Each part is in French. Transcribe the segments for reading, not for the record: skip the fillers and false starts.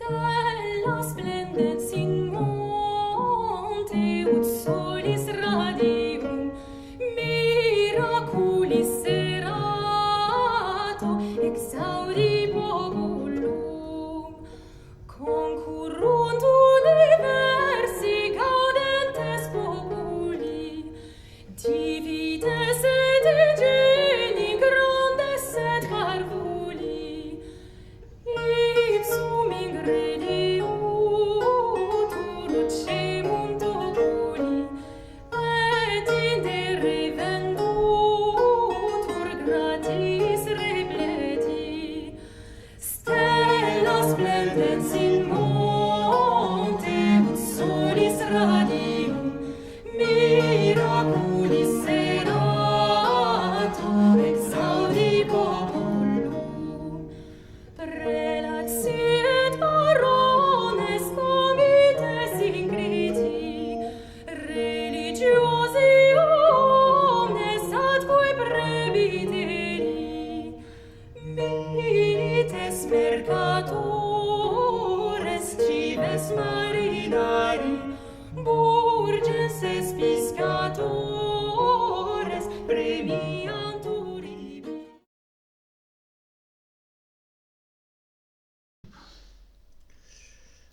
Stella splendens in monte, ut solis radium, miraculis serato, exaudi populum. Concurrunt universi gaudentes populi, divides et geni grandes et parvuli, ipsum ingrediutur cemunt oculi, et indere vendutur gratis repleti. Stella splendens in monte, ut solis radium, miraculis serato, exaudi populum. Prelats et barones comites ingriti, religiosi omnes atque prebiteri, milites mercatores, cives marinari, burgenses piscatores, premiantur ibi.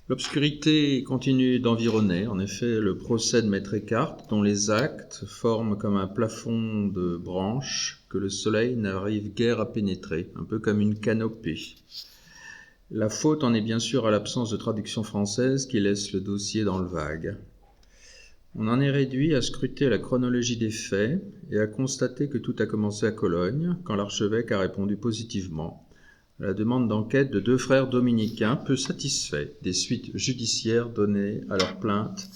L'obscurité continue d'environner, en effet, le procès de Maître Eckhart, dont les actes forment comme un plafond de branches que le soleil n'arrive guère à pénétrer, un peu comme une canopée. La faute en est bien sûr à l'absence de traduction française qui laisse le dossier dans le vague. On en est réduit à scruter la chronologie des faits et à constater que tout a commencé à Cologne, quand l'archevêque a répondu positivement à la demande d'enquête de 2 frères dominicains peu satisfaits des suites judiciaires données à leurs plaintes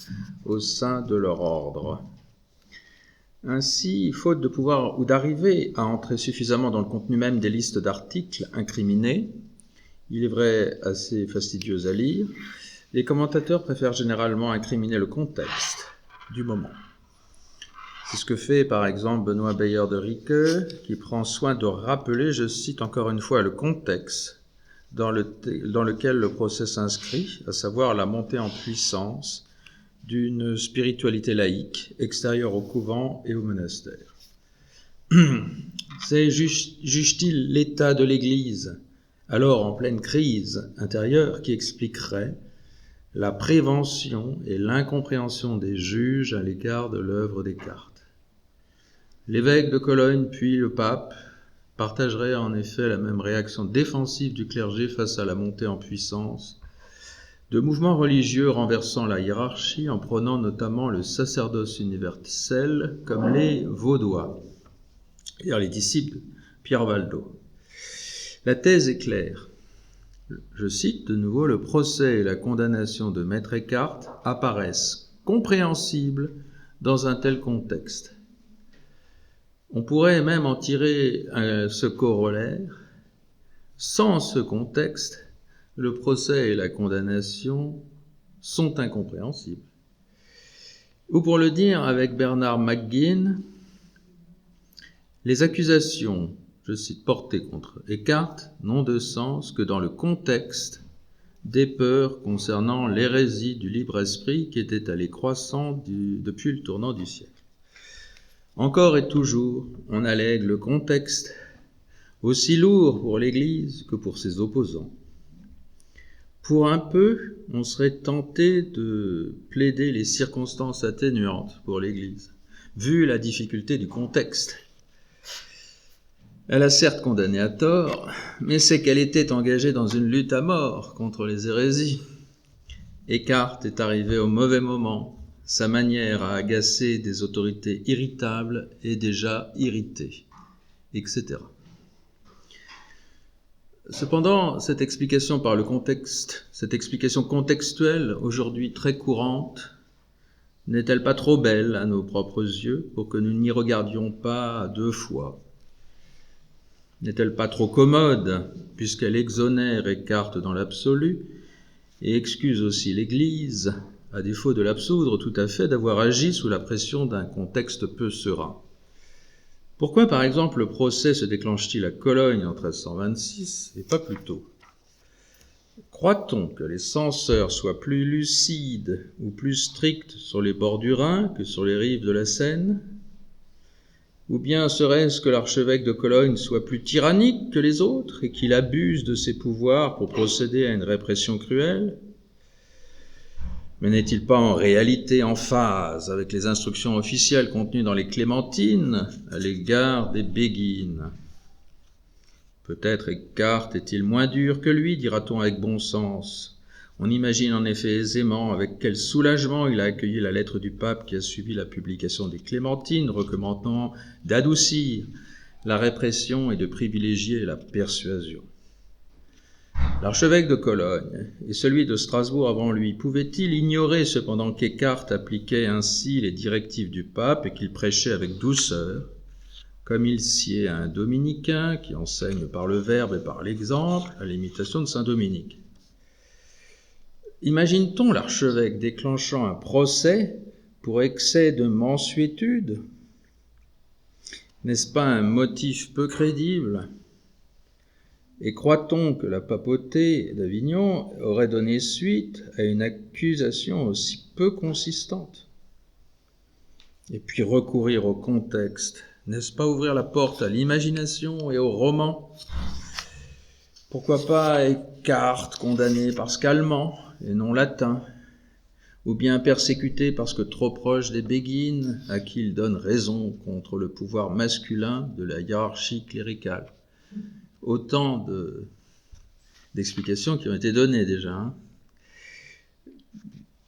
au sein de leur ordre. Ainsi, faute de pouvoir ou d'arriver à entrer suffisamment dans le contenu même des listes d'articles incriminés, il est vrai assez fastidieux à lire, les commentateurs préfèrent généralement incriminer le contexte du moment. C'est ce que fait par exemple Benoît Beyer de Riqueux, qui prend soin de rappeler, je cite encore une fois, le contexte dans lequel le procès s'inscrit, à savoir la montée en puissance d'une spiritualité laïque extérieure au couvent et au monastère. C'est, juge-t-il, l'état de l'Église, alors en pleine crise intérieure, qui expliquerait la prévention et l'incompréhension des juges à l'égard de l'œuvre Descartes. L'évêque de Cologne, puis le pape, partageraient en effet la même réaction défensive du clergé face à la montée en puissance de mouvements religieux renversant la hiérarchie en prônant notamment le sacerdoce universel comme les Vaudois, c'est-à-dire les disciples de Pierre Valdo. La thèse est claire. Je cite de nouveau, le procès et la condamnation de Maître Eckhart apparaissent compréhensibles dans un tel contexte. On pourrait même en tirer ce corollaire. Sans ce contexte, le procès et la condamnation sont incompréhensibles. Ou pour le dire avec Bernard McGuinn, les accusations, je cite, portées contre Eckhart n'ont de sens que dans le contexte des peurs concernant l'hérésie du libre esprit qui était allée croissant depuis le tournant du siècle. Encore et toujours, on allègue le contexte, aussi lourd pour l'Église que pour ses opposants. Pour un peu, on serait tenté de plaider les circonstances atténuantes pour l'Église, vu la difficulté du contexte. Elle a certes condamné à tort, mais c'est qu'elle était engagée dans une lutte à mort contre les hérésies. Eckhart est arrivé au mauvais moment. Sa manière à agacer des autorités irritables est déjà irritée, etc. Cependant, cette explication par le contexte, cette explication contextuelle, aujourd'hui très courante, n'est-elle pas trop belle à nos propres yeux pour que nous n'y regardions pas 2 fois ? N'est-elle pas trop commode, puisqu'elle exonère Eckhart dans l'absolu et excuse aussi l'Église, à défaut de l'absoudre tout à fait, d'avoir agi sous la pression d'un contexte peu serein. Pourquoi, par exemple, le procès se déclenche-t-il à Cologne en 1326 et pas plus tôt ? Croit-on que les censeurs soient plus lucides ou plus stricts sur les bords du Rhin que sur les rives de la Seine? Ou bien serait-ce que l'archevêque de Cologne soit plus tyrannique que les autres et qu'il abuse de ses pouvoirs pour procéder à une répression cruelle? Mais n'est-il pas en réalité en phase avec les instructions officielles contenues dans les Clémentines à l'égard des béguines? Peut-être Eckhart est-il moins dur que lui, dira-t-on avec bon sens. On imagine en effet aisément avec quel soulagement il a accueilli la lettre du pape qui a suivi la publication des Clémentines, recommandant d'adoucir la répression et de privilégier la persuasion. L'archevêque de Cologne et celui de Strasbourg avant lui pouvaient-ils ignorer cependant qu'Eckhart appliquait ainsi les directives du pape et qu'il prêchait avec douceur, comme il sied à un dominicain qui enseigne par le verbe et par l'exemple, à l'imitation de saint Dominique? Imagine-t-on l'archevêque déclenchant un procès pour excès de mansuétude? N'est-ce pas un motif peu crédible? Et croit-on que la papauté d'Avignon aurait donné suite à une accusation aussi peu consistante? Et puis recourir au contexte, n'est-ce pas ouvrir la porte à l'imagination et au roman? Pourquoi pas Eckhart condamné parce qu'allemand et non latin, ou bien persécuté parce que trop proche des béguines, à qui il donne raison contre le pouvoir masculin de la hiérarchie cléricale. Autant d'explications qui ont été données déjà.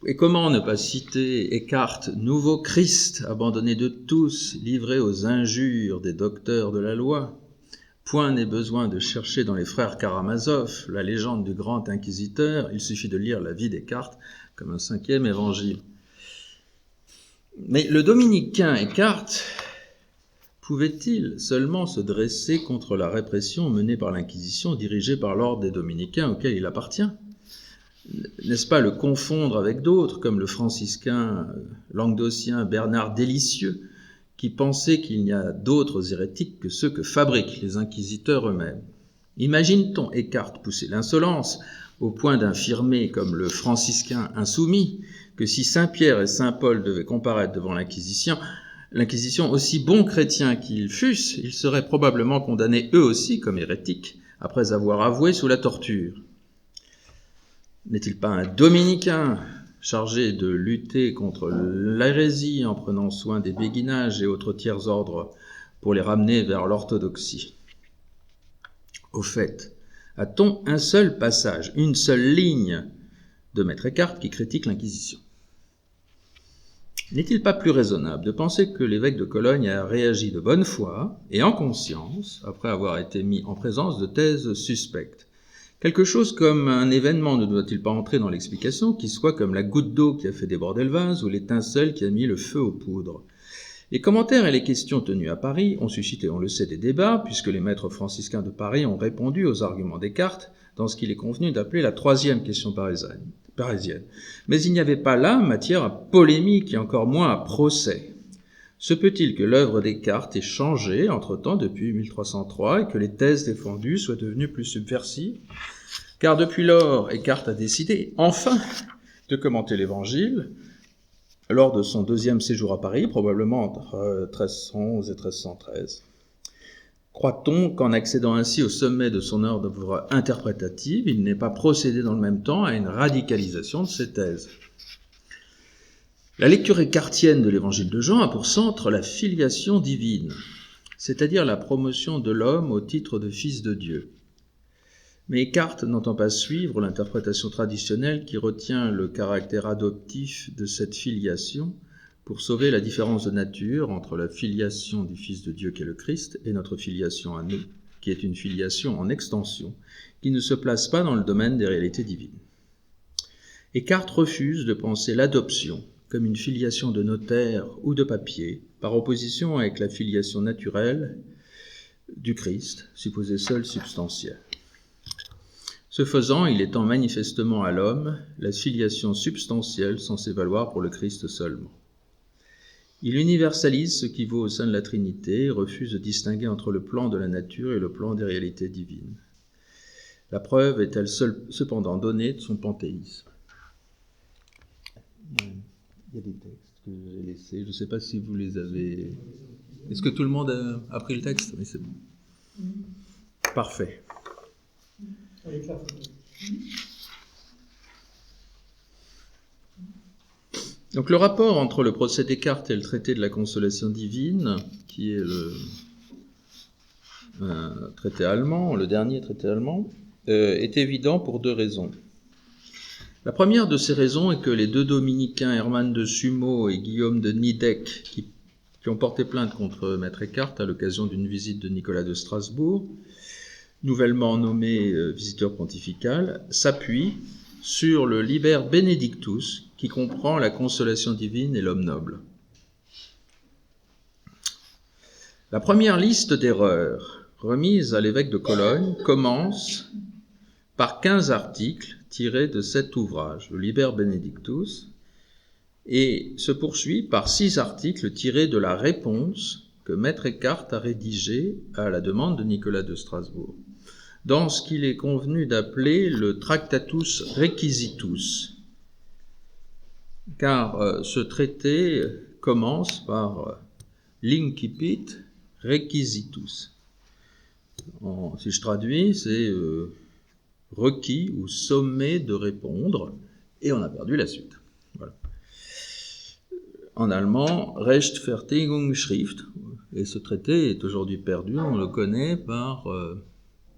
Et comment ne pas citer Eckhart, nouveau Christ, abandonné de tous, livré aux injures des docteurs de la loi? Point n'est besoin de chercher dans les frères Karamazov la légende du grand inquisiteur, il suffit de lire la vie d'Eckhart comme un 5e évangile. Mais le dominicain Eckhart pouvait-il seulement se dresser contre la répression menée par l'Inquisition dirigée par l'ordre des dominicains auquel il appartient? N'est-ce pas le confondre avec d'autres, comme le franciscain languedocien Bernard Délicieux, qui pensait qu'il n'y a d'autres hérétiques que ceux que fabriquent les inquisiteurs eux-mêmes? Imagine-t-on Eckhart pousser l'insolence au point d'affirmer, comme le franciscain insoumis, que si Saint-Pierre et Saint-Paul devaient comparaître devant l'Inquisition, aussi bons chrétiens qu'ils fussent, ils seraient probablement condamnés eux aussi comme hérétiques, après avoir avoué sous la torture? N'est-il pas un dominicain chargé de lutter contre l'hérésie en prenant soin des béguinages et autres tiers ordres pour les ramener vers l'orthodoxie? Au fait, a-t-on un seul passage, une seule ligne de Maître Eckhart qui critique l'Inquisition? N'est-il pas plus raisonnable de penser que l'évêque de Cologne a réagi de bonne foi et en conscience après avoir été mis en présence de thèses suspectes? Quelque chose comme un événement ne doit-il pas entrer dans l'explication qui soit comme la goutte d'eau qui a fait déborder le vase ou l'étincelle qui a mis le feu aux poudres? Les commentaires et les questions tenues à Paris ont suscité, on le sait, des débats, puisque les maîtres franciscains de Paris ont répondu aux arguments Descartes dans ce qu'il est convenu d'appeler la 3e question parisienne. Mais il n'y avait pas là matière à polémique et encore moins à procès. Se peut-il que l'œuvre Descartes ait changé entre-temps depuis 1303 et que les thèses défendues soient devenues plus subversives? Car depuis lors, Eckhart a décidé, enfin, de commenter l'Évangile lors de son 2e séjour à Paris, probablement entre 1311 et 1313. Croit-on qu'en accédant ainsi au sommet de son œuvre interprétative, il n'ait pas procédé dans le même temps à une radicalisation de ses thèses? La lecture écartienne de l'Évangile de Jean a pour centre la filiation divine, c'est-à-dire la promotion de l'homme au titre de fils de Dieu. Mais Eckhart n'entend pas suivre l'interprétation traditionnelle qui retient le caractère adoptif de cette filiation pour sauver la différence de nature entre la filiation du Fils de Dieu qui est le Christ et notre filiation à nous, qui est une filiation en extension, qui ne se place pas dans le domaine des réalités divines. Eckhart refuse de penser l'adoption comme une filiation de notaire ou de papier, par opposition avec la filiation naturelle du Christ, supposée seule substantielle. Ce faisant, il étend manifestement à l'homme la filiation substantielle censée valoir pour le Christ seulement. Il universalise ce qui vaut au sein de la Trinité et refuse de distinguer entre le plan de la nature et le plan des réalités divines. La preuve est-elle cependant donnée de son panthéisme? Il y a des textes que j'ai laissés, je ne sais pas si vous les avez... Est-ce que tout le monde a pris le texte? Oui, c'est bon. Parfait. Avec la photo. Donc le rapport entre le procès Descartes et le traité de la consolation divine, qui est un traité allemand, le dernier traité allemand, est évident pour deux raisons. La première de ces raisons est que les deux dominicains Hermann de Sumo et Guillaume de Nideck, qui ont porté plainte contre Maître Eckhart à l'occasion d'une visite de Nicolas de Strasbourg, nouvellement nommé visiteur pontifical, s'appuient sur le Liber Benedictus, qui comprend la consolation divine et l'homme noble. La première liste d'erreurs remise à l'évêque de Cologne commence par 15 articles tirés de cet ouvrage, le Liber Benedictus, et se poursuit par 6 articles tirés de la réponse que Maître Eckhart a rédigée à la demande de Nicolas de Strasbourg, dans ce qu'il est convenu d'appeler le Tractatus Requisitus, car ce traité commence par l'incipit requisitus. Si je traduis, c'est requis ou sommé de répondre, et on a perdu la suite. Voilà. En allemand, Rechtfertigungsschrift, et ce traité est aujourd'hui perdu, on le connaît par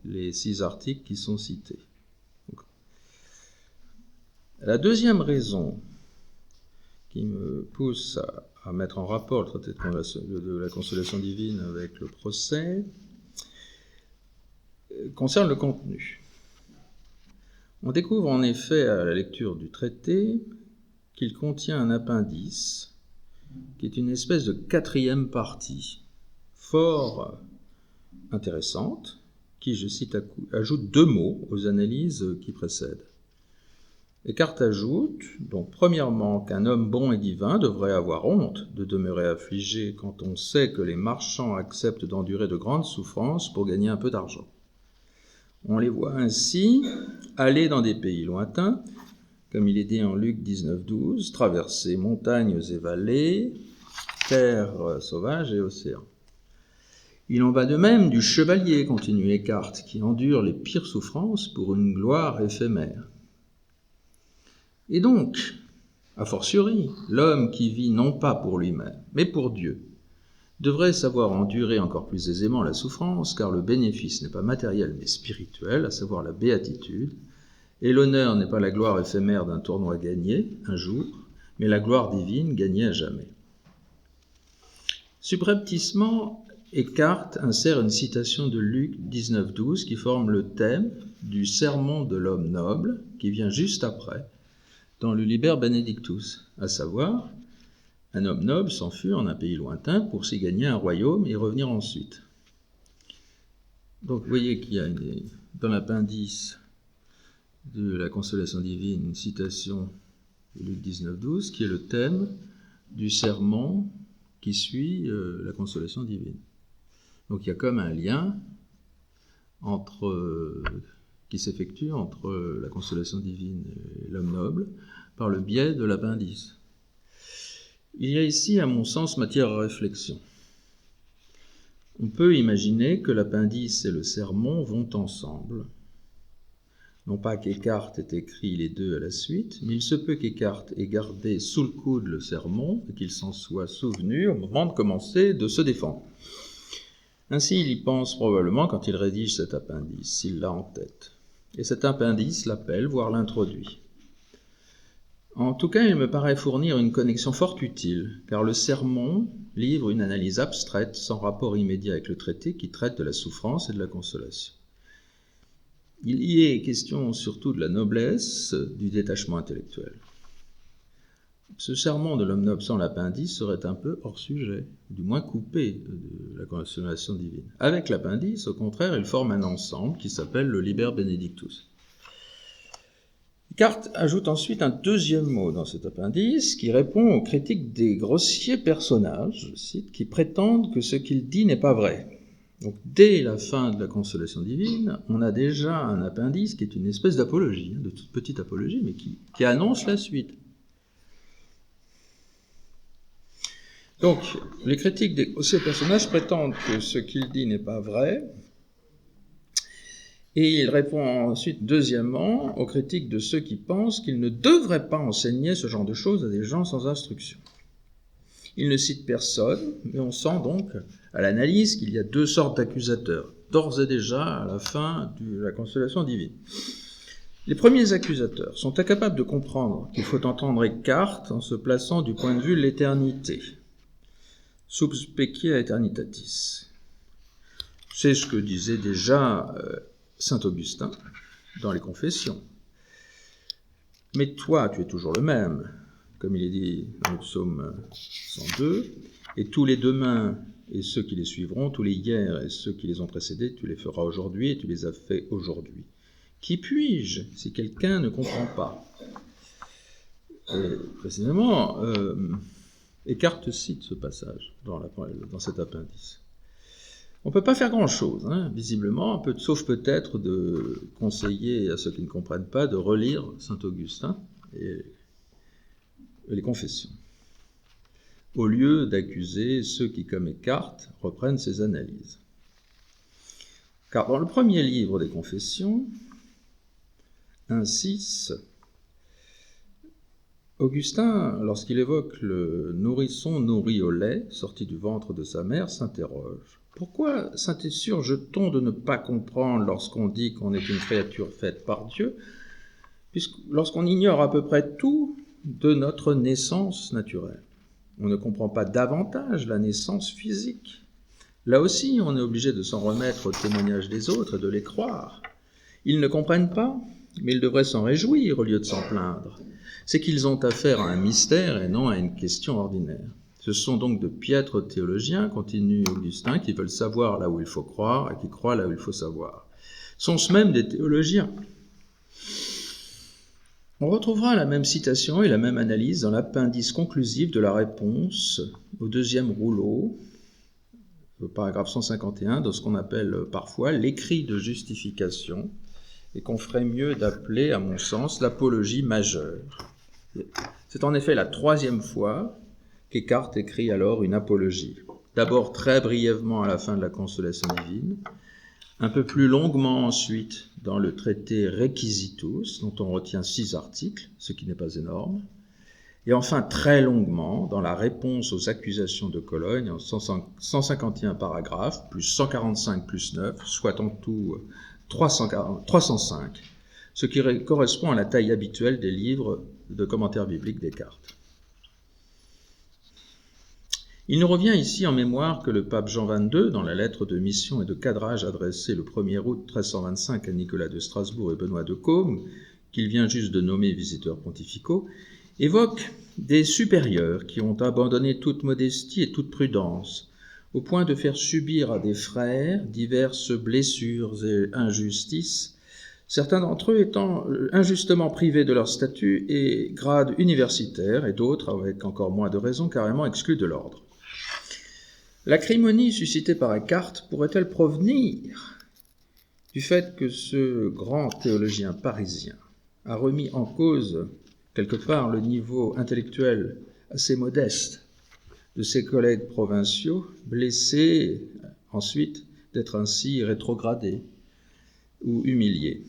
les 6 articles qui sont cités. Donc, la deuxième raison qui me pousse à mettre en rapport le traité de la consolation divine avec le procès concerne le contenu. On découvre en effet à la lecture du traité qu'il contient un appendice qui est une espèce de 4e partie, fort intéressante, qui, je cite, ajoute 2 mots aux analyses qui précèdent. Eckhart ajoute, donc, premièrement, qu'un homme bon et divin devrait avoir honte de demeurer affligé quand on sait que les marchands acceptent d'endurer de grandes souffrances pour gagner un peu d'argent. On les voit ainsi aller dans des pays lointains, comme il est dit en Luc 19,12, traverser montagnes et vallées, terres sauvages et océans. Il en va de même du chevalier, continue Eckhart, qui endure les pires souffrances pour une gloire éphémère. Et donc, a fortiori, l'homme qui vit non pas pour lui-même, mais pour Dieu, devrait savoir endurer encore plus aisément la souffrance, car le bénéfice n'est pas matériel mais spirituel, à savoir la béatitude, et l'honneur n'est pas la gloire éphémère d'un tournoi gagné un jour, mais la gloire divine gagnée à jamais. Subrepticement, Eckhart insère une citation de Luc 19,12 qui forme le thème du sermon de l'homme noble, qui vient juste après, dans le Liber Benedictus, à savoir, un homme noble s'enfuit en un pays lointain pour s'y gagner un royaume et revenir ensuite. Donc vous voyez qu'il y a dans l'appendice de la consolation divine une citation de Luc 19,12 qui est le thème du sermon qui suit la consolation divine. Donc il y a comme un lien qui s'effectue entre la consolation divine et l'homme noble par le biais de l'appendice. Il y a ici, à mon sens, matière à réflexion. On peut imaginer que l'appendice et le sermon vont ensemble. Non pas qu'Eckhart ait écrit les deux à la suite, mais il se peut qu'Eckhart ait gardé sous le coude le sermon et qu'il s'en soit souvenu au moment de commencer de se défendre. Ainsi, il y pense probablement quand il rédige cet appendice, s'il l'a en tête. Et cet appendice l'appelle, voire l'introduit. En tout cas, il me paraît fournir une connexion fort utile, car le sermon livre une analyse abstraite, sans rapport immédiat avec le traité, qui traite de la souffrance et de la consolation. Il y est question surtout de la noblesse, du détachement intellectuel. Ce sermon de l'homme noble sans l'appendice serait un peu hors sujet, du moins coupé de la consolation divine. Avec l'appendice, au contraire, il forme un ensemble qui s'appelle le Liber Benedictus. Eckhart ajoute ensuite un deuxième mot dans cet appendice qui répond aux critiques des grossiers personnages, je cite, qui prétendent que ce qu'il dit n'est pas vrai. Donc, dès la fin de la consolation divine, on a déjà un appendice qui est une espèce d'apologie, de toute petite apologie, mais qui annonce la suite. Donc, les critiques de ces personnages prétendent que ce qu'il dit n'est pas vrai, et il répond ensuite, deuxièmement, aux critiques de ceux qui pensent qu'il ne devrait pas enseigner ce genre de choses à des gens sans instruction. Il ne cite personne, mais on sent donc à l'analyse qu'il y a deux sortes d'accusateurs, d'ores et déjà à la fin de la consolation divine. Les premiers accusateurs sont incapables de comprendre qu'il faut entendre Eckhart en se plaçant du point de vue de l'éternité, sub specie aeternitatis. C'est ce que disait déjà saint Augustin dans les Confessions. Mais toi, tu es toujours le même, comme il est dit dans le psaume 102, et tous les demain et ceux qui les suivront, tous les hier et ceux qui les ont précédés, tu les feras aujourd'hui et tu les as fait aujourd'hui. Qui puis-je si quelqu'un ne comprend pas ? Et précisément, Eckhart cite ce passage dans cet appendice. On ne peut pas faire grand-chose, visiblement, sauf peut-être de conseiller à ceux qui ne comprennent pas de relire saint Augustin et les Confessions, au lieu d'accuser ceux qui, comme Eckhart, reprennent ses analyses. Car dans le premier livre des Confessions, 1.6, Augustin, lorsqu'il évoque le nourrisson nourri au lait, sorti du ventre de sa mère, s'interroge. Pourquoi s'insurge-t-on de ne pas comprendre lorsqu'on dit qu'on est une créature faite par Dieu, lorsqu'on ignore à peu près tout de notre naissance naturelle? On ne comprend pas davantage la naissance physique. Là aussi, on est obligé de s'en remettre au témoignage des autres et de les croire. Ils ne comprennent pas, mais ils devraient s'en réjouir au lieu de s'en plaindre. C'est qu'ils ont affaire à un mystère et non à une question ordinaire. Ce sont donc de piètres théologiens, continue Augustin, qui veulent savoir là où il faut croire et qui croient là où il faut savoir. Sont-ce même des théologiens ? On retrouvera la même citation et la même analyse dans l'appendice conclusif de la réponse au deuxième rouleau, au paragraphe 151, de ce qu'on appelle parfois l'écrit de justification, et qu'on ferait mieux d'appeler, à mon sens, l'apologie majeure. C'est en effet la troisième fois qu'Eckhart écrit alors une apologie. D'abord très brièvement à la fin de la consolation divine, un peu plus longuement ensuite dans le traité Requisitus, dont on retient 6 articles, ce qui n'est pas énorme, et enfin très longuement dans la réponse aux accusations de Cologne en 151 paragraphes, plus 145 plus 9, soit en tout 305, ce qui correspond à la taille habituelle des livres de commentaires bibliques Descartes. Il nous revient ici en mémoire que le pape Jean XXII, dans la lettre de mission et de cadrage adressée le 1er août 1325 à Nicolas de Strasbourg et Benoît de Côme, qu'il vient juste de nommer visiteurs pontificaux, évoque des supérieurs qui ont abandonné toute modestie et toute prudence, au point de faire subir à des frères diverses blessures et injustices, certains d'entre eux étant injustement privés de leur statut et grade universitaire, et d'autres, avec encore moins de raison, carrément exclus de l'ordre. L'acrimonie suscitée par Eckhart pourrait-elle provenir du fait que ce grand théologien parisien a remis en cause, quelque part, le niveau intellectuel assez modeste de ses collègues provinciaux, blessés ensuite d'être ainsi rétrogradés ou humiliés?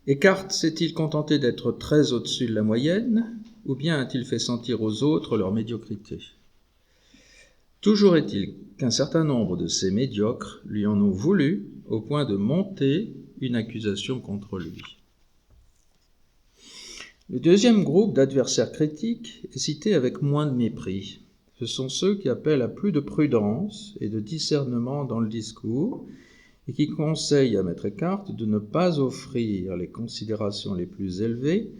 Eckhart s'est-il contenté d'être très au-dessus de la moyenne, ou bien a-t-il fait sentir aux autres leur médiocrité? Toujours est-il qu'un certain nombre de ces médiocres lui en ont voulu au point de monter une accusation contre lui. Le deuxième groupe d'adversaires critiques est cité avec moins de mépris. Ce sont ceux qui appellent à plus de prudence et de discernement dans le discours et qui conseillent à Maître Eckhart de ne pas offrir les considérations les plus élevées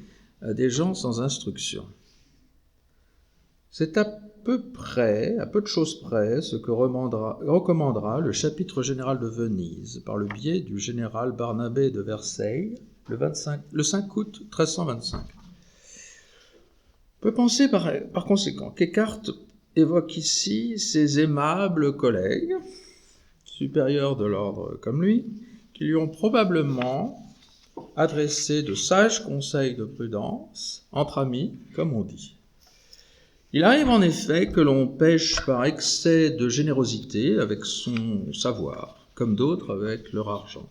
à des gens sans instruction. C'est à peu de choses près, ce que recommandera le chapitre général de Venise par le biais du général Barnabé de Versailles le 5 août 1325. On peut penser par conséquent qu'Eckhart évoque ici ses aimables collègues, supérieurs de l'ordre comme lui, qui lui ont probablement adressé de sages conseils de prudence, entre amis, comme on dit. Il arrive en effet que l'on pêche par excès de générosité avec son savoir, comme d'autres avec leur argent.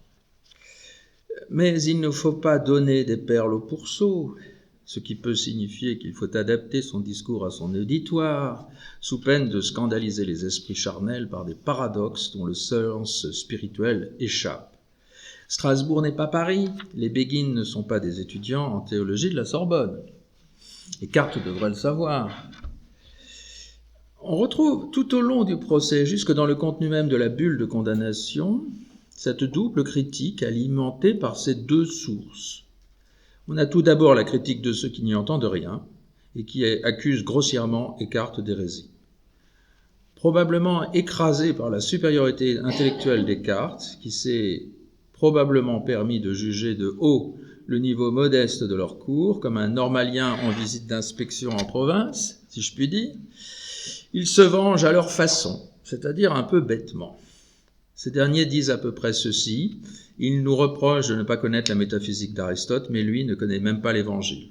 Mais il ne faut pas donner des perles au pourceau, ce qui peut signifier qu'il faut adapter son discours à son auditoire, sous peine de scandaliser les esprits charnels par des paradoxes dont le sens spirituel échappe. Strasbourg n'est pas Paris, les Béguines ne sont pas des étudiants en théologie de la Sorbonne. Descartes devrait le savoir. On retrouve tout au long du procès, jusque dans le contenu même de la bulle de condamnation, cette double critique alimentée par ces deux sources. On a tout d'abord la critique de ceux qui n'y entendent rien et qui accusent grossièrement Descartes d'hérésie. Probablement écrasé par la supériorité intellectuelle de Descartes, qui s'est probablement permis de juger de haut le niveau modeste de leur cours, comme un normalien en visite d'inspection en province, si je puis dire, ils se vengent à leur façon, c'est-à-dire un peu bêtement. Ces derniers disent à peu près ceci: ils nous reprochent de ne pas connaître la métaphysique d'Aristote, mais lui ne connaît même pas l'Évangile.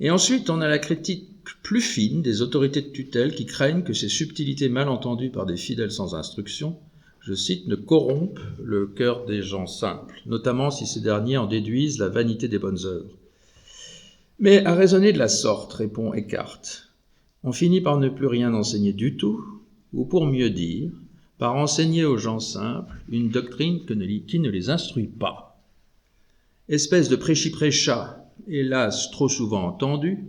Et ensuite, on a la critique plus fine des autorités de tutelle qui craignent que ces subtilités mal entendues par des fidèles sans instruction, je cite, ne corrompent le cœur des gens simples, notamment si ces derniers en déduisent la vanité des bonnes œuvres. Mais à raisonner de la sorte, répond Descartes, on finit par ne plus rien enseigner du tout, ou pour mieux dire, par enseigner aux gens simples une doctrine qui ne les instruit pas. Espèce de prêchi-prêcha, hélas trop souvent entendu,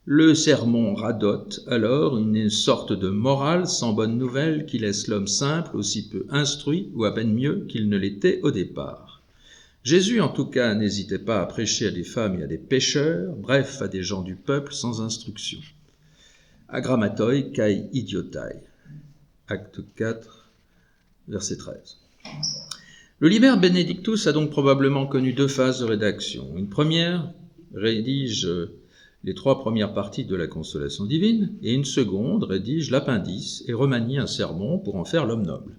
le sermon radote alors une sorte de morale sans bonne nouvelle qui laisse l'homme simple aussi peu instruit ou à peine mieux qu'il ne l'était au départ. Jésus en tout cas n'hésitait pas à prêcher à des femmes et à des pécheurs, bref à des gens du peuple sans instruction. Agrammatoi kai idiotai. Acte 4, verset 13. Le Liber Benedictus a donc probablement connu deux phases de rédaction. Une première rédige les 3 premières parties de la Consolation divine, et une seconde rédige l'appendice et remanie un sermon pour en faire l'homme noble.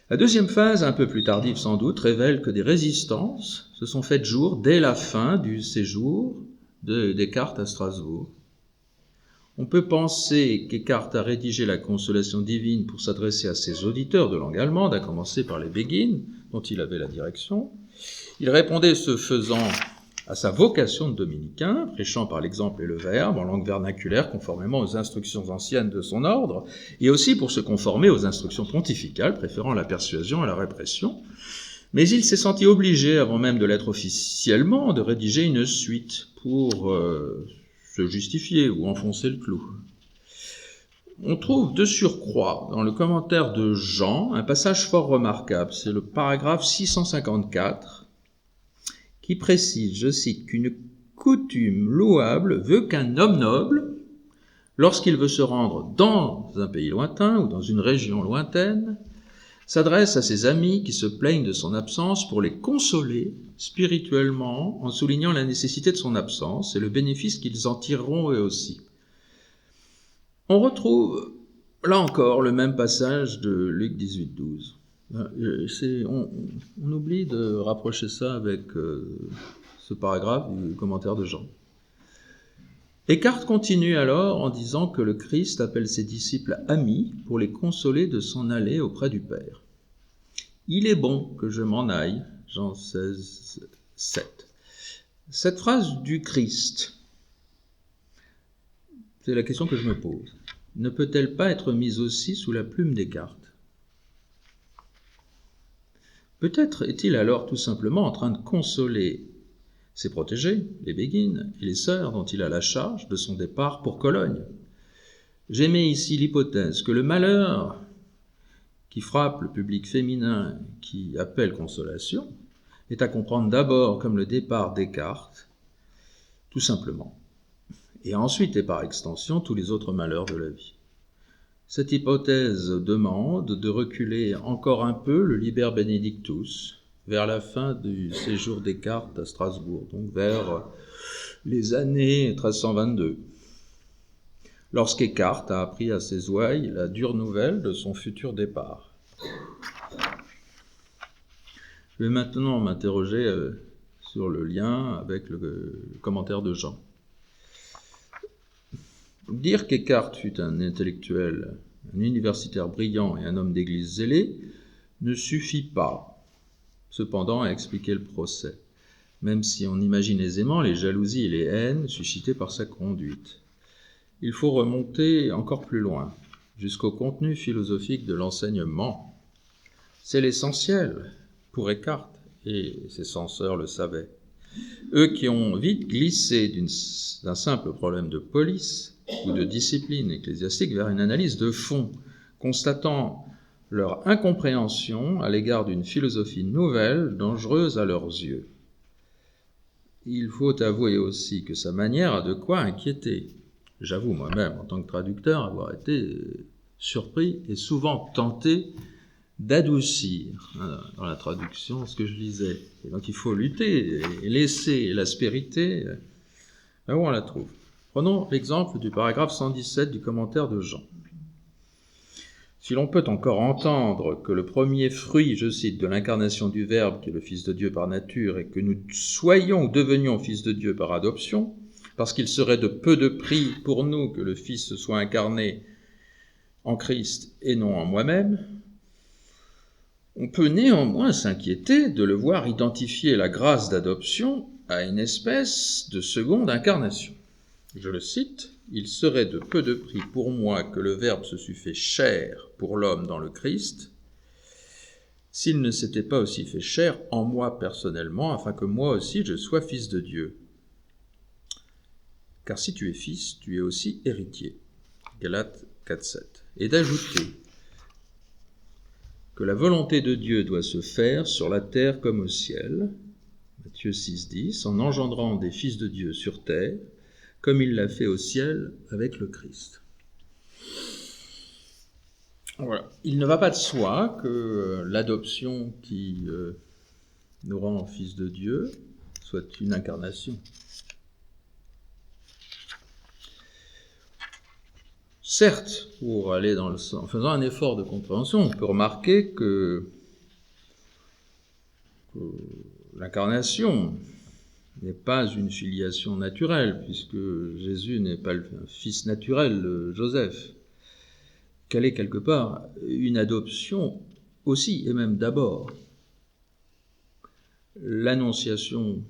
La deuxième phase, un peu plus tardive sans doute, révèle que des résistances se sont faites jour dès la fin du séjour de Descartes à Strasbourg. On peut penser qu'Escartes a rédigé la Consolation divine pour s'adresser à ses auditeurs de langue allemande, à commencer par les Béguines, dont il avait la direction. Il répondait ce faisant à sa vocation de dominicain, prêchant par l'exemple et le verbe, en langue vernaculaire, conformément aux instructions anciennes de son ordre, et aussi pour se conformer aux instructions pontificales, préférant la persuasion à la répression. Mais il s'est senti obligé, avant même de l'être officiellement, de rédiger une suite pour se justifier ou enfoncer le clou. On trouve de surcroît, dans le commentaire de Jean, un passage fort remarquable, c'est le paragraphe 654, qui précise, je cite, qu'une coutume louable veut qu'un homme noble, lorsqu'il veut se rendre dans un pays lointain ou dans une région lointaine, s'adresse à ses amis qui se plaignent de son absence pour les consoler spirituellement en soulignant la nécessité de son absence et le bénéfice qu'ils en tireront eux aussi. On retrouve là encore le même passage de Luc 18-12. On oublie de rapprocher ça avec ce paragraphe du commentaire de Jean. Descartes continue alors en disant que le Christ appelle ses disciples amis pour les consoler de s'en aller auprès du Père. Il est bon que je m'en aille, Jean 16, 7. Cette phrase du Christ, c'est la question que je me pose. Ne peut-elle pas être mise aussi sous la plume des Descartes ? Peut-être est-il alors tout simplement en train de consoler ses protégés, les Béguines et les sœurs dont il a la charge de son départ pour Cologne. J'émets ici l'hypothèse que le malheur qui frappe le public féminin qui appelle consolation est à comprendre d'abord comme le départ des Descartes, tout simplement, et ensuite et par extension tous les autres malheurs de la vie. Cette hypothèse demande de reculer encore un peu le Liber Benedictus vers la fin du séjour des Descartes à Strasbourg, donc vers les années 1322, lorsqu'Escartes a appris à ses ouailles la dure nouvelle de son futur départ. Je vais maintenant m'interroger sur le lien avec le commentaire de Jean. Dire qu'Eckhart fut un intellectuel, un universitaire brillant et un homme d'église zélé ne suffit pas, cependant, à expliquer le procès, même si on imagine aisément les jalousies et les haines suscitées par sa conduite. Il faut remonter encore plus loin, jusqu'au contenu philosophique de l'enseignement. C'est l'essentiel pour Eckhart, et ses censeurs le savaient. Eux qui ont vite glissé d'un simple problème de police ou de discipline ecclésiastique vers une analyse de fond, constatant leur incompréhension à l'égard d'une philosophie nouvelle, dangereuse à leurs yeux. Il faut avouer aussi que sa manière a de quoi inquiéter. J'avoue moi-même, en tant que traducteur, avoir été surpris et souvent tenté d'adoucir dans la traduction ce que je lisais. Et donc il faut lutter et laisser l'aspérité là où on la trouve. Prenons l'exemple du paragraphe 117 du commentaire de Jean. Si l'on peut encore entendre que le premier fruit, je cite, de l'incarnation du Verbe, qui est le Fils de Dieu par nature, et que nous soyons ou devenions fils de Dieu par adoption, parce qu'il serait de peu de prix pour nous que le Fils soit incarné en Christ et non en moi-même, on peut néanmoins s'inquiéter de le voir identifier la grâce d'adoption à une espèce de seconde incarnation. Je le cite, « Il serait de peu de prix pour moi que le Verbe se sût fait chair pour l'homme dans le Christ, s'il ne s'était pas aussi fait chair en moi personnellement, afin que moi aussi je sois fils de Dieu. Car si tu es fils, tu es aussi héritier. » Galates 4,7. Et d'ajouter que la volonté de Dieu doit se faire sur la terre comme au ciel, Matthieu 6,10, en engendrant des fils de Dieu sur terre, comme il l'a fait au ciel avec le Christ. Voilà. Il ne va pas de soi que l'adoption qui nous rend fils de Dieu soit une incarnation. Certes, pour aller dans le sens, en faisant un effort de compréhension, on peut remarquer que l'incarnation n'est pas une filiation naturelle, puisque Jésus n'est pas le fils naturel de Joseph, qu'elle est quelque part une adoption aussi, et même d'abord. L'Annonciation,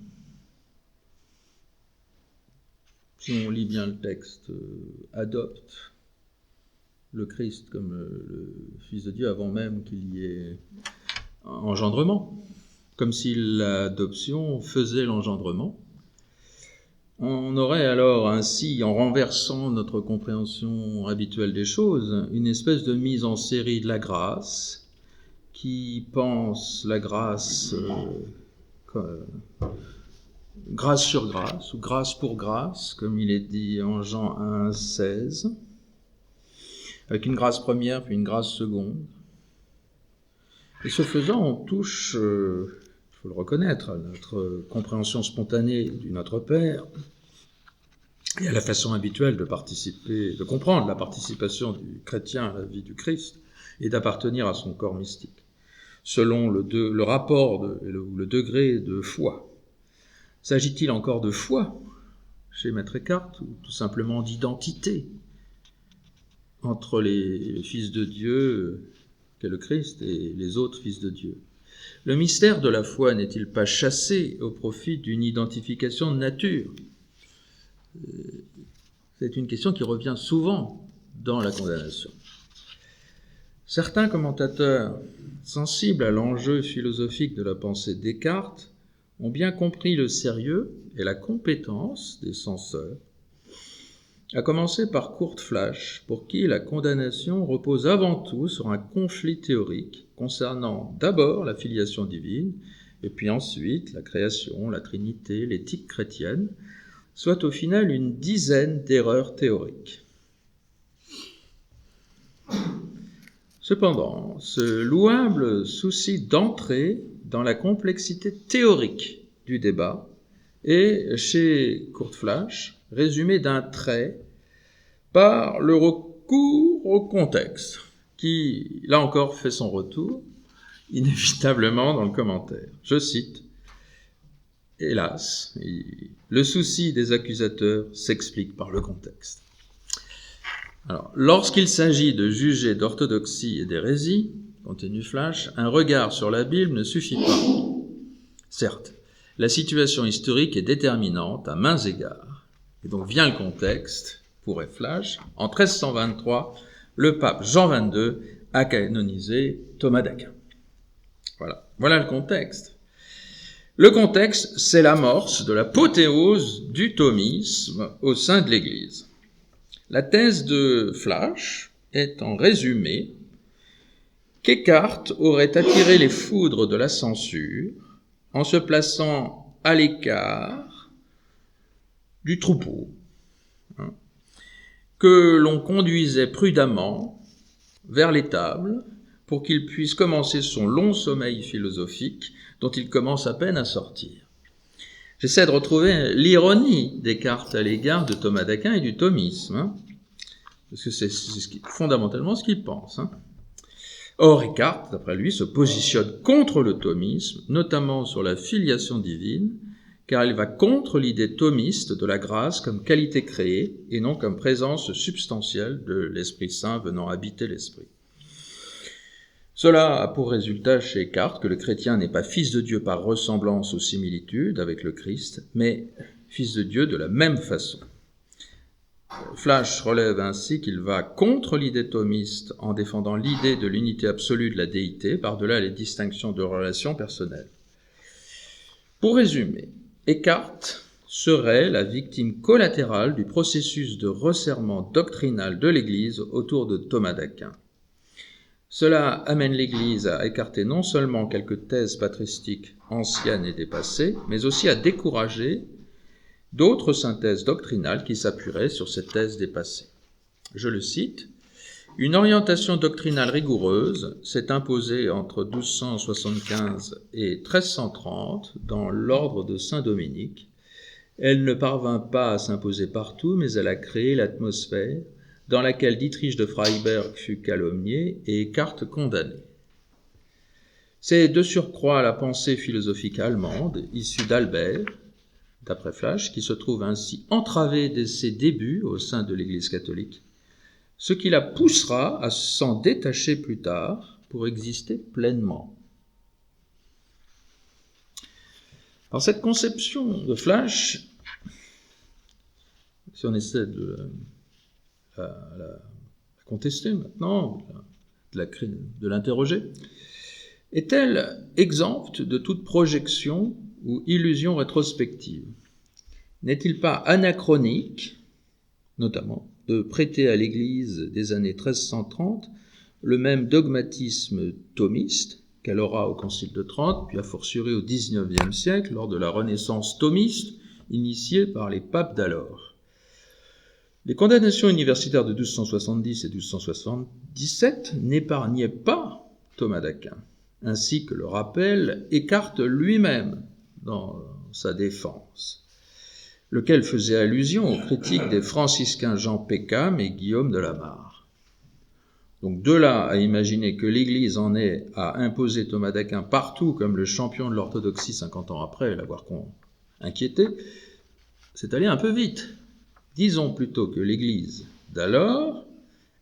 si on lit bien le texte, adopte le Christ comme le Fils de Dieu avant même qu'il y ait engendrement, comme si l'adoption faisait l'engendrement. On aurait alors ainsi, en renversant notre compréhension habituelle des choses, une espèce de mise en série de la grâce, qui pense la grâce grâce sur grâce, ou grâce pour grâce, comme il est dit en Jean 1,16, avec une grâce première puis une grâce seconde. Et ce faisant, on touche, il faut le reconnaître, à notre compréhension spontanée du Notre Père et à la façon habituelle de participer, de comprendre la participation du chrétien à la vie du Christ et d'appartenir à son corps mystique, selon le rapport, le degré de foi. S'agit-il encore de foi chez Maître Eckhart, ou tout simplement d'identité entre les fils de Dieu, qu'est le Christ, et les autres fils de Dieu? Le mystère de la foi n'est-il pas chassé au profit d'une identification de nature? C'est une question qui revient souvent dans la condamnation. Certains commentateurs, sensibles à l'enjeu philosophique de la pensée de Descartes, ont bien compris le sérieux et la compétence des censeurs, à commencer par Kurt Flasch, pour qui la condamnation repose avant tout sur un conflit théorique concernant d'abord la filiation divine, et puis ensuite la création, la Trinité, l'éthique chrétienne, soit au final une dizaine d'erreurs théoriques. Cependant, ce louable souci d'entrer dans la complexité théorique du débat est, chez Kurt Flasch, résumé d'un trait par le recours au contexte, qui, là encore, fait son retour, inévitablement dans le commentaire. Je cite, « Hélas, le souci des accusateurs s'explique par le contexte. » Alors, lorsqu'il s'agit de juger d'orthodoxie et d'hérésie, continue Flash, un regard sur la Bible ne suffit pas. Certes, la situation historique est déterminante à maints égards. Et donc vient le contexte, pourrait Flash. En 1323, le pape Jean XXII a canonisé Thomas d'Aquin. Voilà le contexte. Le contexte, c'est l'amorce de l'apothéose du thomisme au sein de l'Église. La thèse de Flash est en résumé qu'Eckhart aurait attiré les foudres de la censure en se plaçant à l'écart du troupeau, que l'on conduisait prudemment vers l'étable pour qu'il puisse commencer son long sommeil philosophique dont il commence à peine à sortir. J'essaie de retrouver l'ironie Descartes à l'égard de Thomas d'Aquin et du thomisme, parce que c'est fondamentalement ce qu'il pense. Or, Descartes, d'après lui, se positionne contre le thomisme, notamment sur la filiation divine, car il va contre l'idée thomiste de la grâce comme qualité créée et non comme présence substantielle de l'Esprit Saint venant habiter l'Esprit. Cela a pour résultat chez Descartes que le chrétien n'est pas fils de Dieu par ressemblance ou similitude avec le Christ, mais fils de Dieu de la même façon. Flash relève ainsi qu'il va contre l'idée thomiste en défendant l'idée de l'unité absolue de la déité par-delà les distinctions de relations personnelles. Pour résumer, Descartes serait la victime collatérale du processus de resserrement doctrinal de l'Église autour de Thomas d'Aquin. Cela amène l'Église à écarter non seulement quelques thèses patristiques anciennes et dépassées, mais aussi à décourager d'autres synthèses doctrinales qui s'appuieraient sur ces thèses dépassées. Je le cite, « Une orientation doctrinale rigoureuse s'est imposée entre 1275 et 1330 dans l'ordre de Saint-Dominique. Elle ne parvint pas à s'imposer partout, mais elle a créé l'atmosphère dans laquelle Dietrich de Freiberg fut calomnié et Descartes condamné. C'est de surcroît la pensée philosophique allemande, issue d'Albert, d'après Flash, qui se trouve ainsi entravée dès ses débuts au sein de l'Église catholique, ce qui la poussera à s'en détacher plus tard pour exister pleinement. » Alors cette conception de Flash, si on essaie de la contester maintenant, de l'interroger, est-elle exempte de toute projection ou illusion rétrospective? N'est-il pas anachronique, notamment, de prêter à l'Église des années 1330 le même dogmatisme thomiste qu'elle aura au Concile de Trente, puis a fortiori au XIXe siècle, lors de la Renaissance thomiste initiée par les papes d'alors? Les condamnations universitaires de 1270 et 1277 n'épargnaient pas Thomas d'Aquin, ainsi que le rappelle Descartes lui-même dans sa défense, lequel faisait allusion aux critiques des franciscains Jean Pécam et Guillaume de la Mare. Donc de là à imaginer que l'Église en est à imposer Thomas d'Aquin partout comme le champion de l'orthodoxie 50 ans après l'avoir inquiété, c'est allé un peu vite. Disons plutôt que l'Église d'alors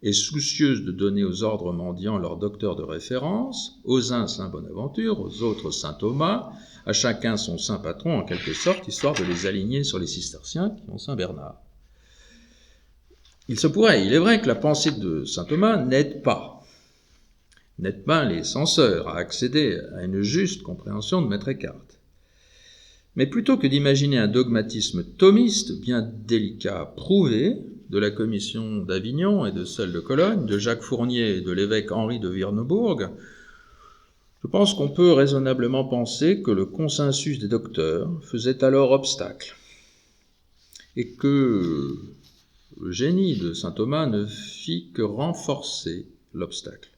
est soucieuse de donner aux ordres mendiants leur docteur de référence, aux uns Saint Bonaventure, aux autres Saint Thomas, à chacun son saint patron en quelque sorte, histoire de les aligner sur les cisterciens qui ont Saint Bernard. Il est vrai que la pensée de Saint Thomas n'aide pas les censeurs à accéder à une juste compréhension de Maître Eckhart. Mais plutôt que d'imaginer un dogmatisme thomiste bien délicat à prouver, de la commission d'Avignon et de celle de Cologne, de Jacques Fournier et de l'évêque Henri de Virnebourg, je pense qu'on peut raisonnablement penser que le consensus des docteurs faisait alors obstacle, et que le génie de saint Thomas ne fit que renforcer l'obstacle.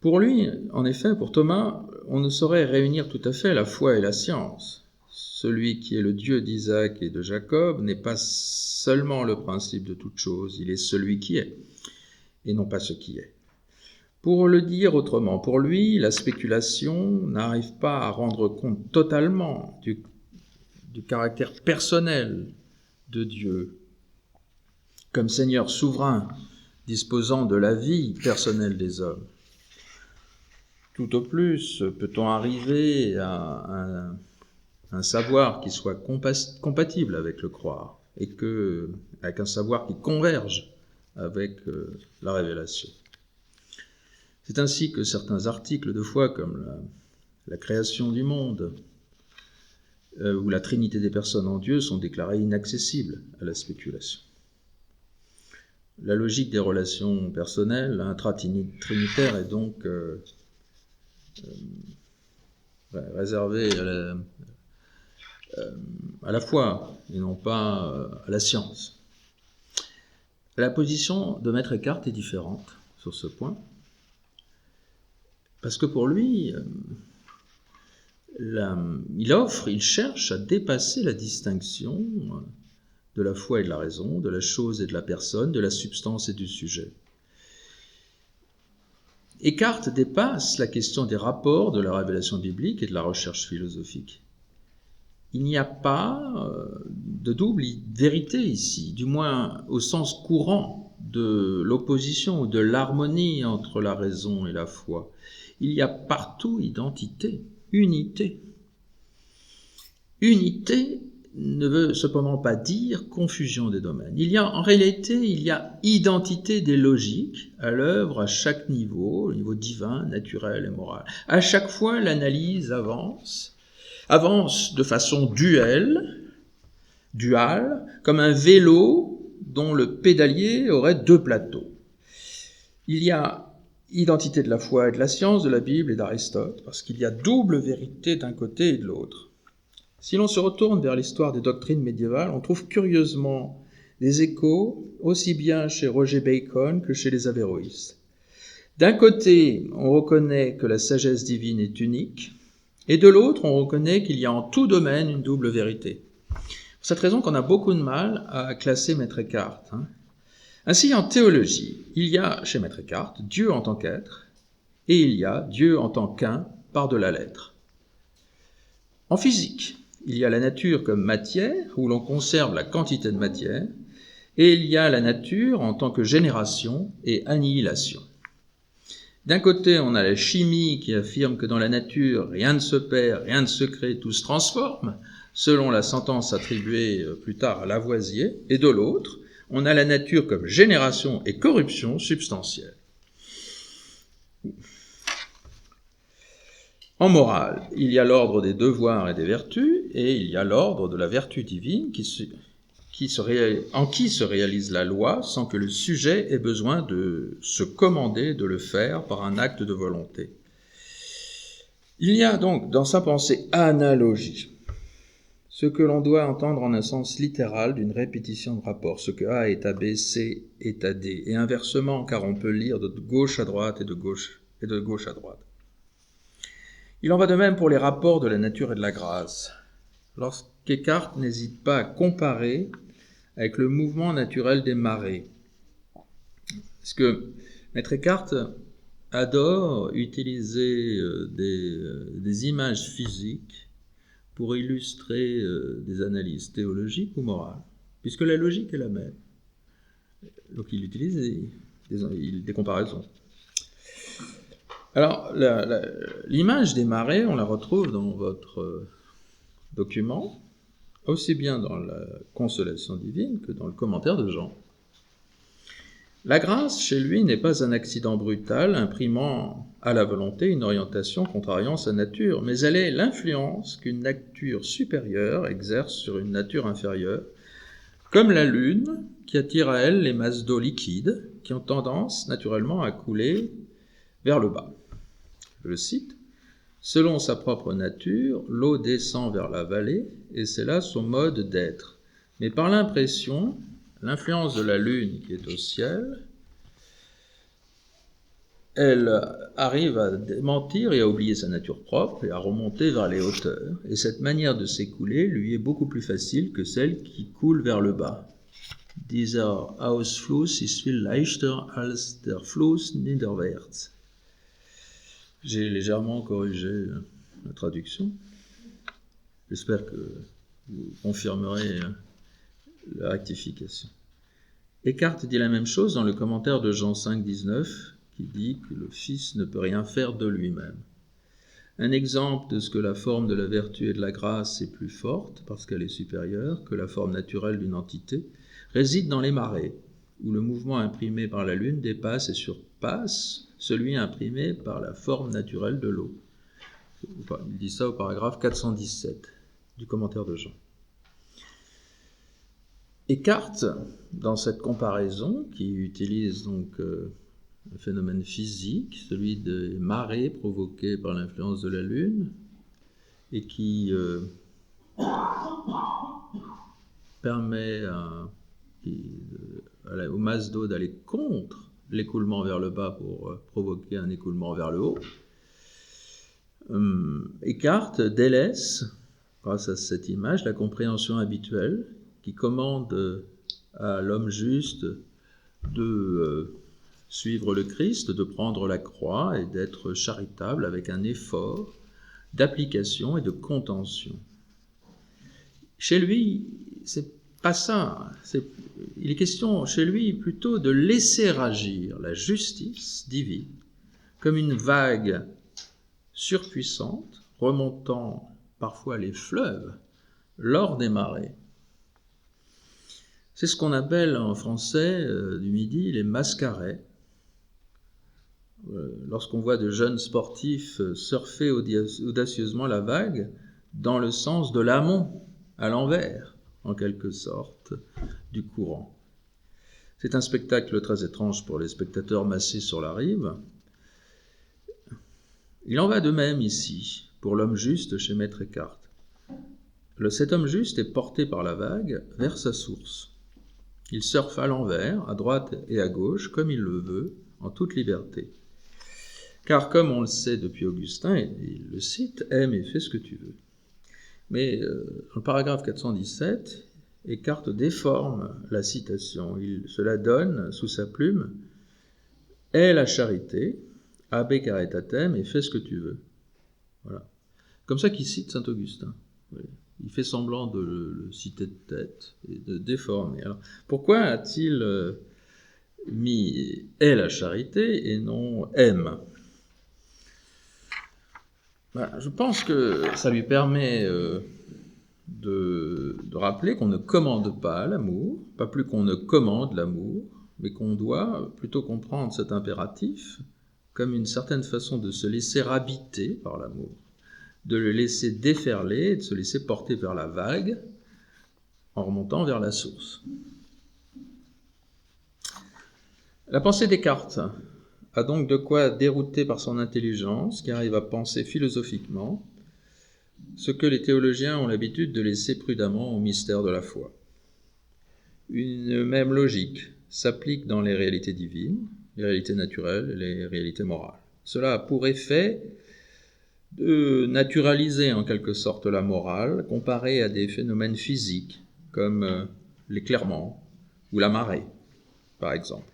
Pour lui, en effet, pour Thomas, on ne saurait réunir tout à fait la foi et la science. Celui qui est le Dieu d'Isaac et de Jacob n'est pas seulement le principe de toute chose, il est celui qui est, et non pas ce qui est. Pour le dire autrement, pour lui, la spéculation n'arrive pas à rendre compte totalement du caractère personnel de Dieu, comme Seigneur souverain disposant de la vie personnelle des hommes. Tout au plus peut-on arriver à un savoir qui soit compatible avec le croire, et avec un savoir qui converge avec la révélation. C'est ainsi que certains articles de foi, comme la création du monde, ou la Trinité des personnes en Dieu, sont déclarés inaccessibles à la spéculation. La logique des relations personnelles intra-trinitaires est donc réservée à la foi et non pas à la science. La position de Maître Eckhart est différente sur ce point, parce que pour lui, il cherche à dépasser la distinction de la foi et de la raison, de la chose et de la personne, de la substance et du sujet. Eckhart dépasse la question des rapports de la révélation biblique et de la recherche philosophique. Il n'y a pas de double vérité ici, du moins au sens courant de l'opposition ou de l'harmonie entre la raison et la foi. Il y a partout identité, unité. Unité ne veut cependant pas dire confusion des domaines. En réalité, il y a identité des logiques à l'œuvre à chaque niveau, au niveau divin, naturel et moral. À chaque fois, l'analyse avance de façon duale, comme un vélo dont le pédalier aurait deux plateaux. Il y a identité de la foi et de la science, de la Bible et d'Aristote, parce qu'il y a double vérité d'un côté et de l'autre. Si l'on se retourne vers l'histoire des doctrines médiévales, on trouve curieusement des échos aussi bien chez Roger Bacon que chez les avéroïstes. D'un côté, on reconnaît que la sagesse divine est unique, et de l'autre, on reconnaît qu'il y a en tout domaine une double vérité. Pour cette raison qu'on a beaucoup de mal à classer Maître Eckhart. Ainsi, en théologie, il y a chez Maître Eckhart Dieu en tant qu'être, et il y a Dieu en tant qu'un par-delà l'être. En physique, il y a la nature comme matière, où l'on conserve la quantité de matière, et il y a la nature en tant que génération et annihilation. D'un côté, on a la chimie qui affirme que dans la nature, rien ne se perd, rien ne se crée, tout se transforme, selon la sentence attribuée plus tard à Lavoisier, et de l'autre, on a la nature comme génération et corruption substantielle. En morale, il y a l'ordre des devoirs et des vertus, et il y a l'ordre de la vertu divine en qui se réalise la loi sans que le sujet ait besoin de se commander de le faire par un acte de volonté. Il y a donc dans sa pensée analogie, ce que l'on doit entendre en un sens littéral d'une répétition de rapport, ce que A est à B, C est à D, et inversement, car on peut lire de gauche à droite et de gauche à droite. Il en va de même pour les rapports de la nature et de la grâce. Lorsqu'Eckhart n'hésite pas à comparer avec le mouvement naturel des marées. Parce que Maître Eckhart adore utiliser des images physiques pour illustrer des analyses théologiques ou morales, puisque la logique est la même. Donc il utilise des comparaisons. Alors, l'image des marées, on la retrouve dans votre document, aussi bien dans la consolation divine que dans le commentaire de Jean. La grâce, chez lui, n'est pas un accident brutal imprimant à la volonté une orientation contrariant sa nature, mais elle est l'influence qu'une nature supérieure exerce sur une nature inférieure, comme la lune qui attire à elle les masses d'eau liquide qui ont tendance naturellement à couler vers le bas. Je le cite. Selon sa propre nature, l'eau descend vers la vallée, et c'est là son mode d'être. Mais par l'impression, l'influence de la lune qui est au ciel, elle arrive à démentir et à oublier sa nature propre et à remonter vers les hauteurs. Et cette manière de s'écouler lui est beaucoup plus facile que celle qui coule vers le bas. Dieser Ausfluss ist viel leichter als der Fluss niederwärts. J'ai légèrement corrigé la traduction. J'espère que vous confirmerez la rectification. Eckhart dit la même chose dans le commentaire de Jean 5, 19, qui dit que le Fils ne peut rien faire de lui-même. Un exemple de ce que la forme de la vertu et de la grâce est plus forte, parce qu'elle est supérieure, que la forme naturelle d'une entité, réside dans les marées, où le mouvement imprimé par la Lune dépasse et surpasse celui imprimé par la forme naturelle de l'eau. Il dit ça au paragraphe 417 du commentaire de Jean. Eckhart, dans cette comparaison, qui utilise donc un phénomène physique, celui des marées provoquées par l'influence de la Lune, et qui permet aux masses d'eau d'aller contre l'écoulement vers le bas pour provoquer un écoulement vers le haut. Eckhart délaisse, grâce à cette image, la compréhension habituelle qui commande à l'homme juste de suivre le Christ, de prendre la croix et d'être charitable avec un effort d'application et de contention. Chez lui, c'est pas ça. Il est question chez lui plutôt de laisser agir la justice divine comme une vague surpuissante remontant parfois les fleuves lors des marées. C'est ce qu'on appelle en français du Midi les mascarets. Lorsqu'on voit de jeunes sportifs surfer audacieusement la vague dans le sens de l'amont, à l'envers, en quelque sorte, du courant. C'est un spectacle très étrange pour les spectateurs massés sur la rive. Il en va de même ici, pour l'homme juste chez Maître Eckhart. Cet homme juste est porté par la vague vers sa source. Il surfe à l'envers, à droite et à gauche, comme il le veut, en toute liberté. Car comme on le sait depuis Augustin, et il le cite, « aime et fais ce que tu veux ». Mais dans le paragraphe 417, Eckhart déforme la citation. Cela donne, sous sa plume, « aie la charité, habe caritatem, et fais ce que tu veux ». Voilà. Comme ça qu'il cite saint Augustin. Il fait semblant de le citer de tête et de déformer. Alors, pourquoi a-t-il mis « aie la charité » et non « aime » ? Je pense que ça lui permet de rappeler qu'on ne commande pas l'amour, pas plus qu'on ne commande l'amour, mais qu'on doit plutôt comprendre cet impératif comme une certaine façon de se laisser habiter par l'amour, de le laisser déferler, de se laisser porter vers la vague en remontant vers la source. La pensée Descartes a donc de quoi dérouter par son intelligence, qui arrive à penser philosophiquement, ce que les théologiens ont l'habitude de laisser prudemment au mystère de la foi. Une même logique s'applique dans les réalités divines, les réalités naturelles et les réalités morales. Cela a pour effet de naturaliser en quelque sorte la morale, comparée à des phénomènes physiques, comme l'éclairement ou la marée, par exemple.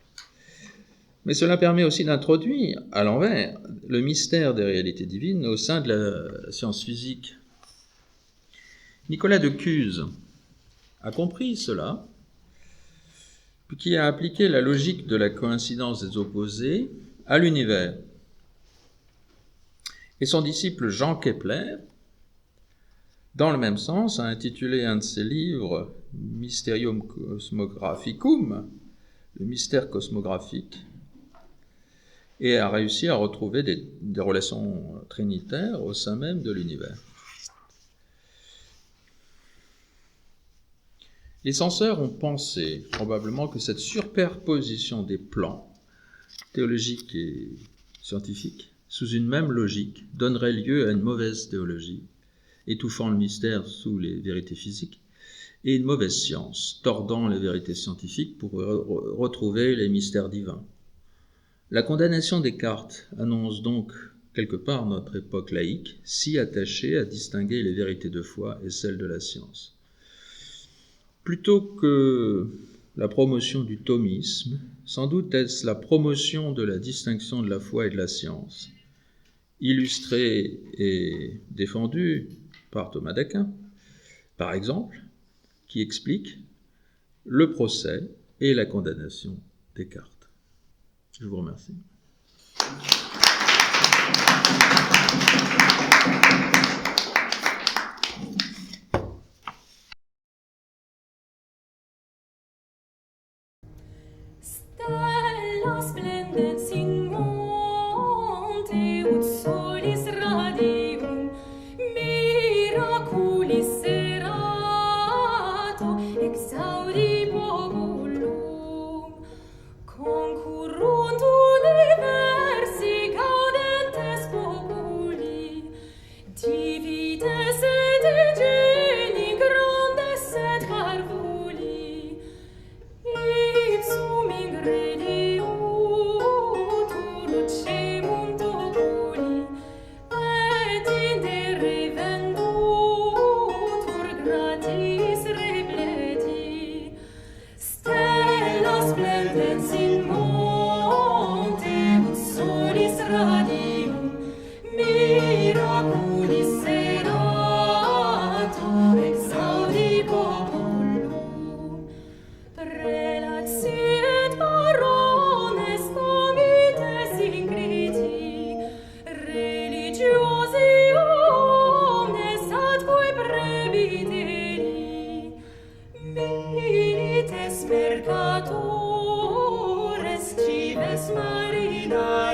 Mais cela permet aussi d'introduire, à l'envers, le mystère des réalités divines au sein de la science physique. Nicolas de Cuse a compris cela, qui a appliqué la logique de la coïncidence des opposés à l'univers. Et son disciple Jean Kepler, dans le même sens, a intitulé un de ses livres « Mysterium Cosmographicum », le mystère cosmographique, et a réussi à retrouver des relations trinitaires au sein même de l'univers. Les censeurs ont pensé probablement que cette superposition des plans théologiques et scientifiques sous une même logique donnerait lieu à une mauvaise théologie, étouffant le mystère sous les vérités physiques, et une mauvaise science, tordant les vérités scientifiques pour retrouver les mystères divins. La condamnation des Descartes annonce donc quelque part notre époque laïque, si attachée à distinguer les vérités de foi et celles de la science. Plutôt que la promotion du thomisme, sans doute est-ce la promotion de la distinction de la foi et de la science illustrée et défendue par Thomas d'Aquin, par exemple, qui explique le procès et la condamnation des Descartes. Je vous remercie. Stella splendens in monte ut solis radium miraculis serato exaudi populum concurrunt universi gaudentes populi divides et geni grandes et parvuli ipsum ingrediutur cemunt oculi et indere vendutur gratis repleti stella splendens in monte ut solis radium miraculis serato exaudi populum prelats et barones comites ingriti religiosi omnes atque prebiteri milites mercatores cives marinae